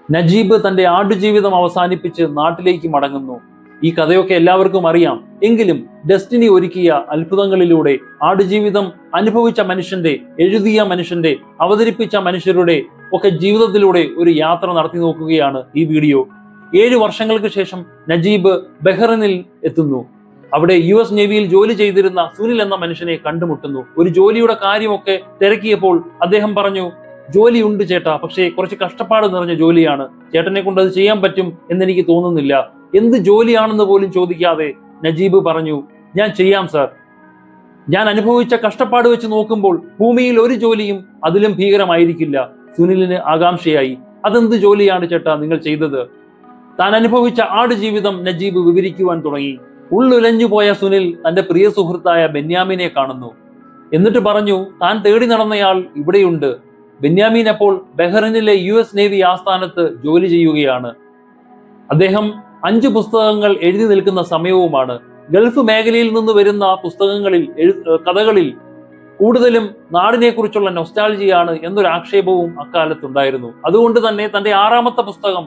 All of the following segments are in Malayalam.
നജീബ് തന്റെ ആടുജീവിതം അവസാനിപ്പിച്ച് നാട്ടിലേക്ക് മടങ്ങുന്നു. ഈ കഥയൊക്കെ എല്ലാവർക്കും അറിയാം. എങ്കിലും ഡെസ്റ്റിനി ഒരുക്കിയ അത്ഭുതങ്ങളിലൂടെ ആടുജീവിതം അനുഭവിച്ച മനുഷ്യന്റെ, എഴുതിയ മനുഷ്യന്റെ, അവതരിപ്പിച്ച മനുഷ്യരുടെ ഒക്കെ ജീവിതത്തിലൂടെ ഒരു യാത്ര നടത്തി നോക്കുകയാണ് ഈ വീഡിയോ. 7 വർഷങ്ങൾക്ക് ശേഷം നജീബ് ബഹ്റിനിൽ എത്തുന്നു. അവിടെ US നേവിയിൽ ജോലി ചെയ്തിരുന്ന സുനിൽ എന്ന മനുഷ്യനെ കണ്ടുമുട്ടുന്നു. ഒരു ജോലിയുടെ കാര്യമൊക്കെ തിരക്കിയപ്പോൾ അദ്ദേഹം പറഞ്ഞു, ജോലിയുണ്ട് ചേട്ടാ, പക്ഷേ കുറച്ച് കഷ്ടപ്പാട് നിറഞ്ഞ ജോലിയാണ്, ചേട്ടനെ കൊണ്ട് അത് ചെയ്യാൻ പറ്റും എന്നെനിക്ക് തോന്നുന്നില്ല. എന്ത് ജോലിയാണെന്ന് പോലും ചോദിക്കാതെ നജീബ് പറഞ്ഞു, ഞാൻ ചെയ്യാം സാർ. ഞാൻ അനുഭവിച്ച കഷ്ടപ്പാട് വെച്ച് നോക്കുമ്പോൾ ഭൂമിയിൽ ഒരു ജോലിയും അതിലും ഭീകരമായിരിക്കില്ല. സുനിലിന് ആകാംക്ഷയായി. അതെന്ത് ജോലിയാണ് ചേട്ടാ നിങ്ങൾ ചെയ്തത്? താൻ അനുഭവിച്ച ആടുജീവിതം നജീബ് വിവരിക്കുവാൻ തുടങ്ങി. ഉള്ളുലഞ്ഞു പോയ സുനിൽ തന്റെ പ്രിയ സുഹൃത്തായ ബെന്യാമിനെ കാണുന്നു. എന്നിട്ട് പറഞ്ഞു, താൻ തേടി നടന്നയാൾ ഇവിടെയുണ്ട്. ബെന്യാമീൻ അപ്പോൾ ബഹ്റിനിലെ US നേവി ആസ്ഥാനത്ത് ജോലി ചെയ്യുകയാണ്. അദ്ദേഹം 5 പുസ്തകങ്ങൾ എഴുതി നിൽക്കുന്ന സമയവുമാണ്. ഗൾഫ് മേഖലയിൽ നിന്ന് വരുന്ന പുസ്തകങ്ങളിൽ, കഥകളിൽ കൂടുതലും നാടിനെ കുറിച്ചുള്ള നൊസ്റ്റാൾജിയാണ് എന്നൊരു ആക്ഷേപവും അക്കാലത്തുണ്ടായിരുന്നു. അതുകൊണ്ട് തന്നെ തന്റെ 6ാമത്തെ പുസ്തകം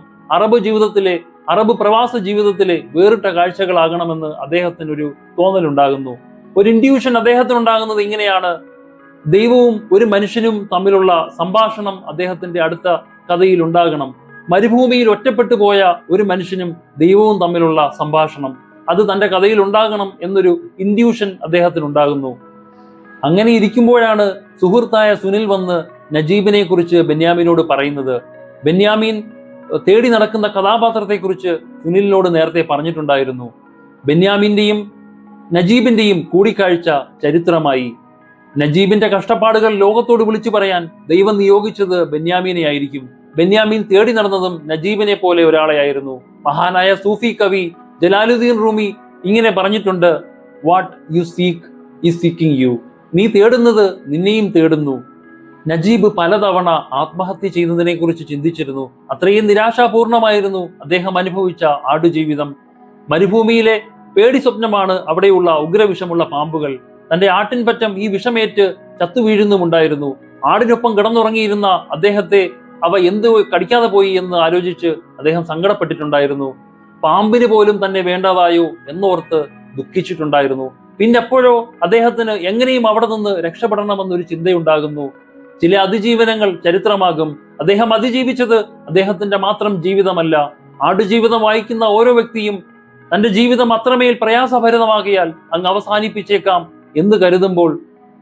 അറബ് പ്രവാസ ജീവിതത്തിലെ വേറിട്ട കാഴ്ചകളാകണമെന്ന് അദ്ദേഹത്തിന് ഒരു തോന്നലുണ്ടാകുന്നു. ഒരു ഇൻഡ്യൂഷൻ അദ്ദേഹത്തിനുണ്ടാകുന്നത് ഇങ്ങനെയാണ്: ദൈവവും ഒരു മനുഷ്യനും തമ്മിലുള്ള സംഭാഷണം അദ്ദേഹത്തിന്റെ അടുത്ത കഥയിൽ ഉണ്ടാകണം. മരുഭൂമിയിൽ ഒറ്റപ്പെട്ടു പോയ ഒരു മനുഷ്യനും ദൈവവും തമ്മിലുള്ള സംഭാഷണം, അത് തന്റെ കഥയിൽ ഉണ്ടാകണം എന്നൊരു ഇൻഡ്യൂഷൻ അദ്ദേഹത്തിനുണ്ടാകുന്നു. അങ്ങനെ ഇരിക്കുമ്പോഴാണ് സുഹൃത്തായ സുനിൽ വന്ന് നജീബിനെ കുറിച്ച് ബെന്യാമിനോട് പറയുന്നത്. ബെന്യാമീൻ തേടി നടക്കുന്ന കഥാപാത്രത്തെക്കുറിച്ച് സുനിലിനോട് നേരത്തെ പറഞ്ഞിട്ടുണ്ടായിരുന്നു. ബെന്യാമിന്റെയും നജീബിന്റെയും കൂടിക്കാഴ്ച ചരിത്രമായി. നജീബിന്റെ കഷ്ടപ്പാടുകൾ ലോകത്തോട് വിളിച്ചു പറയാൻ ദൈവം നിയോഗിച്ചത് ബെന്യാമീനെ ആയിരിക്കും. ബെന്യാമീൻ തേടി നടന്നതും നജീബിനെ പോലെ ഒരാളെയായിരുന്നു. മഹാനായ സൂഫി കവി ജലാലുദ്ദീൻ റൂമി ഇങ്ങനെ പറഞ്ഞിട്ടുണ്ട്, what you seek is seeking you. നീ തേടുന്നത് നിന്നെയും തേടുന്നു. നജീബ് പലതവണ ആത്മഹത്യ ചെയ്യുന്നതിനെ കുറിച്ച് ചിന്തിച്ചിരുന്നു. അത്രയും നിരാശാപൂർണമായിരുന്നു അദ്ദേഹം അനുഭവിച്ച ആടുജീവിതം. മരുഭൂമിയിലെ പേടി സ്വപ്നമാണ് അവിടെയുള്ള ഉഗ്രവിഷമുള്ള പാമ്പുകൾ. തന്റെ ആട്ടിൻപറ്റം ഈ വിഷമേറ്റ് ചത്തുവീഴുന്നുമുണ്ടായിരുന്നു. ആടിനൊപ്പം കിടന്നുറങ്ങിയിരുന്ന അദ്ദേഹത്തെ അവ എന്ത് കടിക്കാതെ പോയി എന്ന് ആലോചിച്ച് അദ്ദേഹം സങ്കടപ്പെട്ടിട്ടുണ്ടായിരുന്നു. പാമ്പിന് പോലും തന്നെ വേണ്ടതായോ എന്നോർത്ത് ദുഃഖിച്ചിട്ടുണ്ടായിരുന്നു. പിന്നെപ്പോഴോ അദ്ദേഹത്തിന് എങ്ങനെയും അവിടെ നിന്ന് രക്ഷപ്പെടണമെന്നൊരു ചിന്തയുണ്ടാകുന്നു. ചില അതിജീവനങ്ങൾ ചരിത്രമാകും. അദ്ദേഹം അതിജീവിച്ചത് അദ്ദേഹത്തിന്റെ മാത്രം ജീവിതമല്ല. ആടുജീവിതം വായിക്കുന്ന ഓരോ വ്യക്തിയും തന്റെ ജീവിതം അത്രമേൽ പ്രയാസഭരിതമാകിയാൽ അങ്ങ് അവസാനിപ്പിച്ചേക്കാം എന്ന് കരുതുമ്പോൾ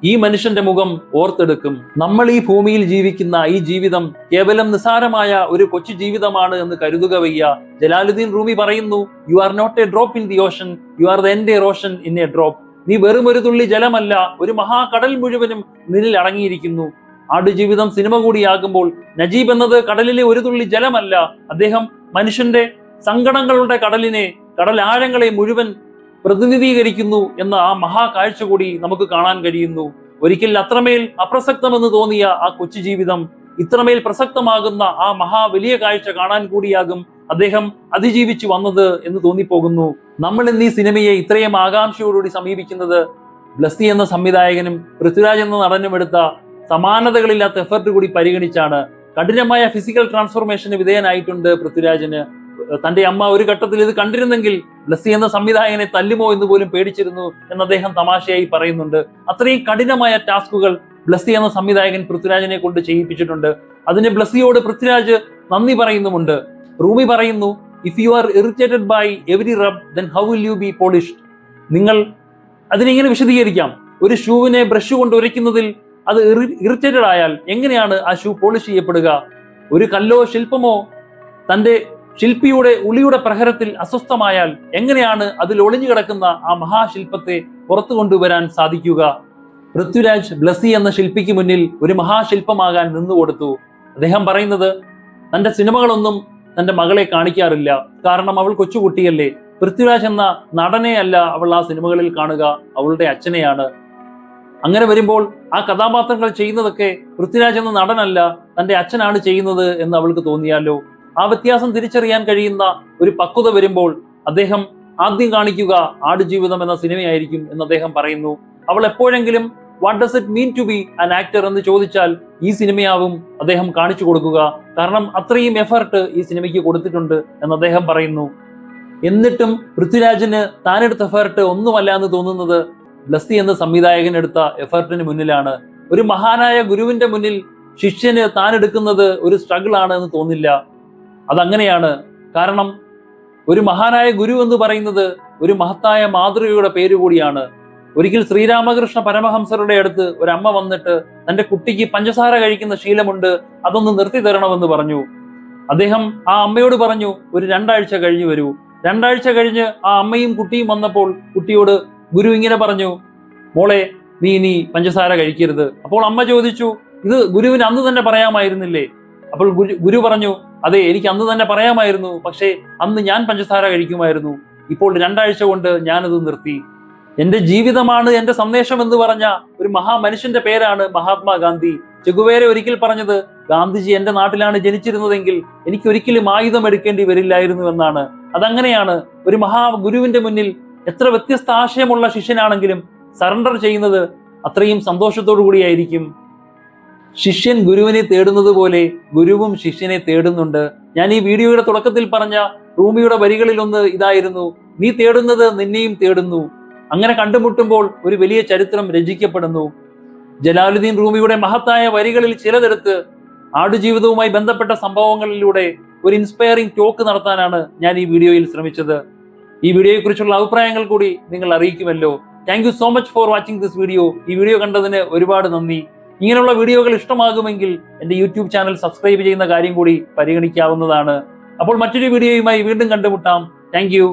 ഈ മനുഷ്യന്റെ മുഖം ഓർത്തെടുക്കും. നമ്മൾ ഈ ഭൂമിയിൽ ജീവിക്കുന്ന ഈ ജീവിതം കേവലം നിസാരമായ ഒരു കൊച്ചു ജീവിതമാണ് എന്ന് കരുതുക വയ്യ. ജലാലുദ്ദീൻ റൂമി പറയുന്നു, you are not a drop in the ocean, you are the entire ocean in a drop. നീ വെറും ഒരു തുള്ളി ജലമല്ല, ഒരു മഹാകടൽ മുഴുവനും നിന്നിൽ അടങ്ങിയിരിക്കുന്നു. ആടുജീവിതം സിനിമ കൂടിയാകുമ്പോൾ നജീബ് എന്നത് കടലിലെ ഒരു തുള്ളി ജലമല്ല, അദ്ദേഹം മനുഷ്യന്റെ സങ്കടങ്ങളുടെ കടൽ ആഴങ്ങളെ മുഴുവൻ പ്രതിനിധീകരിക്കുന്നു എന്ന ആ മഹാകാഴ്ച കൂടി നമുക്ക് കാണാൻ കഴിയുന്നു. ഒരിക്കൽ അത്രമേൽ അപ്രസക്തമെന്ന് തോന്നിയ ആ കൊച്ചു ജീവിതം ഇത്രമേൽ പ്രസക്തമാകുന്ന ആ വലിയ കാഴ്ച കാണാൻ കൂടിയാകും അദ്ദേഹം അതിജീവിച്ചു വന്നത് എന്ന് തോന്നിപ്പോകുന്നു. നമ്മൾ ഇന്ന് ഈ സിനിമയെ ഇത്രയും ആകാംക്ഷയോടുകൂടി സമീപിക്കുന്നത് ബ്ലസ്സി എന്ന സംവിധായകനും പൃഥ്വിരാജ് എന്ന നടനും എടുത്ത സമാനതകളില്ലാത്ത എഫർട്ട് കൂടി പരിഗണിച്ചാണ്. കഠിനമായ ഫിസിക്കൽ ട്രാൻസ്ഫോർമേഷന് വിധേയനായിട്ടുണ്ട് പൃഥ്വിരാജിന്. തന്റെ അമ്മ ഒരു ഘട്ടത്തിൽ ഇത് കണ്ടിരുന്നെങ്കിൽ ബ്ലസ്സി എന്ന സംവിധായകനെ തല്ലുമോ എന്ന് പോലും പേടിച്ചിരുന്നു എന്ന് അദ്ദേഹം തമാശയായി പറയുന്നുണ്ട്. അത്രയും കഠിനമായ ടാസ്കുകൾ ബ്ലസ്സി എന്ന സംവിധായകൻ പൃഥ്വിരാജിനെ കൊണ്ട് ചെയ്യിപ്പിച്ചിട്ടുണ്ട്. അതിന് ബ്ലസ്സിയോട് പൃഥ്വിരാജ് നന്ദി പറയുന്നുമുണ്ട്. റൂമി പറയുന്നു, if you are irritated by every rub then how will you be polished. നിങ്ങൾ അതിനെങ്ങനെ വിശദീകരിക്കാം? ഒരു ഷൂവിനെ ബ്രഷ് കൊണ്ട് ഉരയ്ക്കുന്നതിൽ അത് ഇറിറ്റേറ്റഡ് ആയാൽ എങ്ങനെയാണ് ആ ഷൂ പോളിഷ് ചെയ്യപ്പെടുക? ഒരു കല്ലോ ശില്പമോ തന്റെ ശില്പിയുടെ ഉളിയുടെ പ്രഹരത്തിൽ അസ്വസ്ഥമായാൽ എങ്ങനെയാണ് അതിൽ ഒളിഞ്ഞു കിടക്കുന്ന ആ മഹാശില്പത്തെ പുറത്തു കൊണ്ടുവരാൻ സാധിക്കുക? പൃഥ്വിരാജ് ബ്ലസ്സി എന്ന ശില്പിക്ക് മുന്നിൽ ഒരു മഹാശില്പമാകാൻ നിന്നുകൊടുത്തു. അദ്ദേഹം പറയുന്നത്, തന്റെ സിനിമകളൊന്നും തന്റെ മകളെ കാണിക്കാറില്ല, കാരണം അവൾ കൊച്ചുകുട്ടിയല്ലേ. പൃഥ്വിരാജ് എന്ന നടനെ അല്ല അവൾ ആ സിനിമകളിൽ കാണുക, അവളുടെ അച്ഛനെയാണ്. അങ്ങനെ വരുമ്പോൾ ആ കഥാപാത്രങ്ങൾ ചെയ്യുന്നതൊക്കെ പൃഥ്വിരാജ് എന്ന നടനല്ല, തന്റെ അച്ഛനാണ് ചെയ്യുന്നത് എന്ന് അവൾക്ക് തോന്നിയാലോ? ആ വ്യത്യാസം തിരിച്ചറിയാൻ കഴിയുന്ന ഒരു പക്വത വരുമ്പോൾ അദ്ദേഹം ആദ്യം കാണിക്കുക ആടുജീവിതം എന്ന സിനിമയായിരിക്കും എന്ന് അദ്ദേഹം പറയുന്നു. അവൾ എപ്പോഴെങ്കിലും what does it mean to be an actor എന്ന് ചോദിച്ചാൽ ഈ സിനിമയാവും അദ്ദേഹം കാണിച്ചു കൊടുക്കുക. കാരണം അത്രയും എഫർട്ട് ഈ സിനിമയ്ക്ക് കൊടുത്തിട്ടുണ്ട് എന്ന് അദ്ദേഹം പറയുന്നു. എന്നിട്ടും പൃഥ്വിരാജിന് താനെടുത്ത എഫർട്ട് ഒന്നുമല്ല എന്ന് തോന്നുന്നത് ബ്ലസ്സി എന്ന സംവിധായകൻ എടുത്ത എഫർട്ടിന് മുന്നിലാണ്. ഒരു മഹാനായ ഗുരുവിന്റെ മുന്നിൽ ശിഷ്യന് താൻ എടുക്കുന്നത് ഒരു സ്ട്രഗിൾ ആണ് എന്ന് തോന്നില്ല. അതങ്ങനെയാണ്. കാരണം ഒരു മഹാനായ ഗുരു എന്ന് പറയുന്നത് ഒരു മഹത്തായ മാതൃകയുടെ പേര് കൂടിയാണ്. ഒരിക്കൽ ശ്രീരാമകൃഷ്ണ പരമഹംസരുടെ അടുത്ത് ഒരു അമ്മ വന്നിട്ട് തന്റെ കുട്ടിക്ക് പഞ്ചസാര കഴിക്കുന്ന ശീലമുണ്ട്, അതൊന്ന് നിർത്തി തരണമെന്ന് പറഞ്ഞു. അദ്ദേഹം ആ അമ്മയോട് പറഞ്ഞു, ഒരു 2 ആഴ്ച കഴിഞ്ഞു വരൂ. 2 ആഴ്ച കഴിഞ്ഞ് ആ അമ്മയും കുട്ടിയും വന്നപ്പോൾ കുട്ടിയോട് ഗുരു ഇങ്ങനെ പറഞ്ഞു, മോളെ നീ ഇനി പഞ്ചസാര കഴിക്കരുത്. അപ്പോൾ അമ്മ ചോദിച്ചു, ഇത് ഗുരുവിന് അന്ന് തന്നെ പറയാമായിരുന്നില്ലേ? അപ്പോൾ ഗുരു പറഞ്ഞു, അതെ എനിക്ക് അന്ന് തന്നെ പറയാമായിരുന്നു, പക്ഷേ അന്ന് ഞാൻ പഞ്ചസാര കഴിക്കുമായിരുന്നു. ഇപ്പോൾ 2 ആഴ്ച കൊണ്ട് ഞാനത് നിർത്തി. എന്റെ ജീവിതമാണ് എന്റെ സന്ദേശം എന്ന് പറഞ്ഞ ഒരു മഹാമനുഷ്യന്റെ പേരാണ് മഹാത്മാഗാന്ധി. ചെഗുവേര ഒരിക്കൽ പറഞ്ഞത്, ഗാന്ധിജി എന്റെ നാട്ടിലാണ് ജനിച്ചിരുന്നതെങ്കിൽ എനിക്ക് ഒരിക്കലും ആയുധം എടുക്കേണ്ടി വരില്ലായിരുന്നു എന്നാണ്. അതങ്ങനെയാണ്. ഒരു മഹാഗുരുവിന്റെ മുന്നിൽ എത്ര വ്യത്യസ്ത ആശയമുള്ള ശിഷ്യനാണെങ്കിലും സറണ്ടർ ചെയ്യുന്നത് അത്രയും സന്തോഷത്തോടു കൂടിയായിരിക്കും. ശിഷ്യൻ ഗുരുവിനെ തേടുന്നത് പോലെ ഗുരുവും ശിഷ്യനെ തേടുന്നുണ്ട്. ഞാൻ ഈ വീഡിയോയുടെ തുടക്കത്തിൽ പറഞ്ഞ റൂമിയുടെ വരികളിലൊന്ന് ഇതായിരുന്നു, നീ തേടുന്നത് നിന്നെയും തേടുന്നു. അങ്ങനെ കണ്ടുമുട്ടുമ്പോൾ ഒരു വലിയ ചരിത്രം രചിക്കപ്പെടുന്നു. ജലാലുദ്ദീൻ റൂമിയുടെ മഹത്തായ വരികളിൽ ചിലതെടുത്ത് ആടുജീവിതവുമായി ബന്ധപ്പെട്ട സംഭവങ്ങളിലൂടെ ഒരു ഇൻസ്പയറിംഗ് ടോക്ക് നടത്താനാണ് ഞാൻ ഈ വീഡിയോയിൽ ശ്രമിച്ചത്. ഈ വീഡിയോയെക്കുറിച്ചുള്ള അഭിപ്രായങ്ങൾ കൂടി നിങ്ങൾ അറിയിക്കുമല്ലോ. Thank you so much for watching this video. ഈ വീഡിയോ കണ്ടതിന് ഒരുപാട് നന്ദി. ഇങ്ങനെയുള്ള വീഡിയോകൾ ഇഷ്ടമാകുമെങ്കിൽ എൻ്റെ യൂട്യൂബ് ചാനൽ സബ്സ്ക്രൈബ് ചെയ്യുന്ന കാര്യം കൂടി പരിഗണിക്കാവുന്നതാണ്. അപ്പോൾ മറ്റൊരു വീഡിയോയുമായി വീണ്ടും കണ്ടുമുട്ടാം. Thank you.